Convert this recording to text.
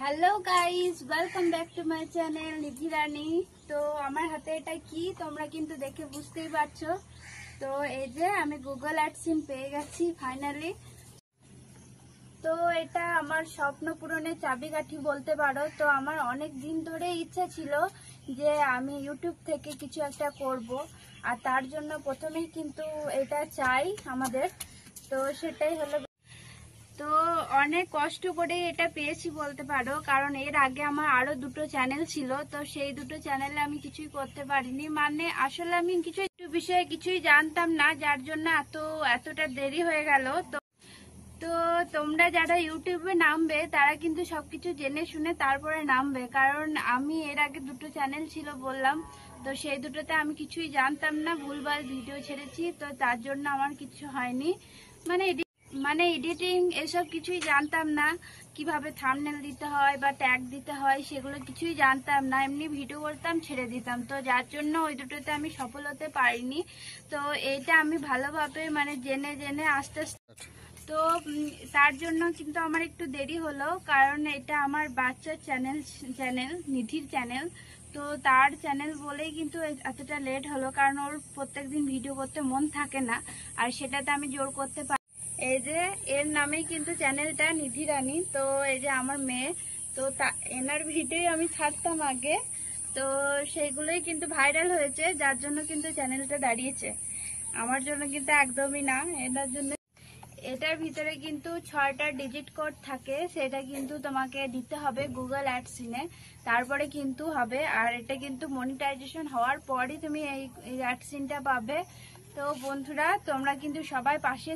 Hello guys, welcome back to my channel Nidhi Rani. তো আমার হাতে এটা কি তোমরা কিন্তু দেখে বুঝতেই পারছো। তো এই যে আমি গুগল অ্যাডসেন্স পেয়ে গেছি ফাইনালি। তো এটা আমার স্বপ্ন পূরণের চাবিকাঠি বলতে পারো। তো আমার অনেক দিন ধরে ইচ্ছা ছিল যে আমি ইউটিউব থেকে কিছু একটা করব, আর তার জন্য প্রথমেই কিন্তু এটা চাই আমাদের। তো সেটাই হলো। তো অনেক কষ্ট করে এটা পেয়েছি বলতে পারো, কারণ এর আগে আমার আরো দুটো চ্যানেল ছিল। তো সেই দুটো চ্যানেলে আমি কিছুই করতে পারিনি, মানে আসলে আমি কিছু একটু বিষয়ে কিছুই জানতাম না, যার জন্য এতটা দেরি হয়ে গেল। তো তো তোমরা যারা ইউটিউবে নামবে তারা কিন্তু সবকিছু জেনে শুনে তারপরে নামবে, কারণ আমি এর আগে দুটো চ্যানেল ছিল বললাম। তো সেই দুটোতে আমি কিছুই জানতাম না, ভুলভাল ভিডিও ছেড়েছি। তো তার জন্য আমার কিছু হয়নি, মানে এডিটিং এসব কিছুই জানতাম না, কিভাবে থাম্বনেল দিতে হয় বা ট্যাগ দিতে হয় সেগুলো কিছুই জানতাম না। এমনি ভিডিও করতাম, ছেড়ে দিতাম। তো যার জন্য ওই দুটোতে আমি সফল হতে পারিনি। তো এইটা আমি ভালোভাবে মানে জেনে জেনে আস্তে আস্তে, তো তার জন্য কিন্তু আমার একটু দেরি হলো, কারণ এটা আমার বাচ্চার চ্যানেল নিধির চ্যানেল। তো তার চ্যানেল বলেই কিন্তু এতটা লেট হলো, কারণ ওর প্রত্যেকদিন ভিডিও করতে মন থাকে না, আর সেটাতে আমি জোর করতে পারি। এই যে এর নামেই কিন্তু চ্যানেলটা নিধি রানী। তো এই যে আমার মেয়ে, তো এনার ভিডিও আমি ছাড়তাম আগে, তো সেইগুলোই কিন্তু ভাইরাল হয়েছে, যার জন্য কিন্তু চ্যানেলটা দাঁড়িয়েছে। আমার জন্য কিন্তু একদমই না, এটার জন্য। এটার ভিতরে কিন্তু 6টা ডিজিট কোড থাকে, সেটা কিন্তু তোমাকে দিতে হবে গুগল অ্যাডসেন্সে, তারপরে কিন্তু হবে। আর এটা কিন্তু মনিটাইজেশন হওয়ার পরই তুমি এই অ্যাডসেন্সটা পাবে। তো বন্ধুরা, তোমরা কিন্তু সবাই পাশে